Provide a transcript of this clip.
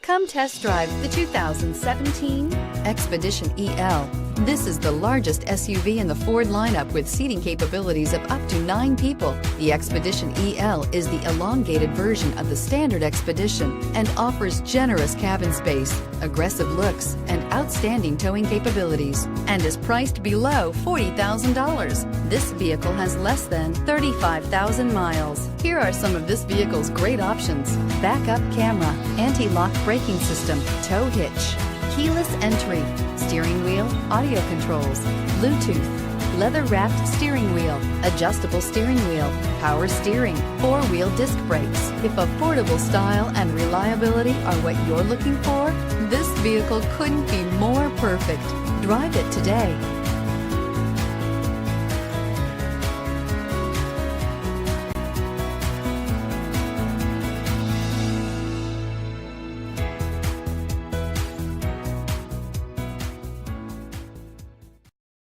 Come test drive the 2017 Expedition EL. This is the largest SUV in the Ford lineup with seating capabilities of up to 9 people. The Expedition EL is the elongated version of the standard Expedition and offers generous cabin space, aggressive looks, and outstanding towing capabilities, and is priced below $40,000. This vehicle has less than 35,000 miles. Here are some of this vehicle's great options: backup camera, anti-lock braking system, tow hitch, keyless entry, steering wheel audio controls, Bluetooth, leather-wrapped steering wheel, adjustable steering wheel, power steering, 4-wheel disc brakes. If affordable style and reliability are what you're looking for, this vehicle couldn't be more perfect. Drive it today.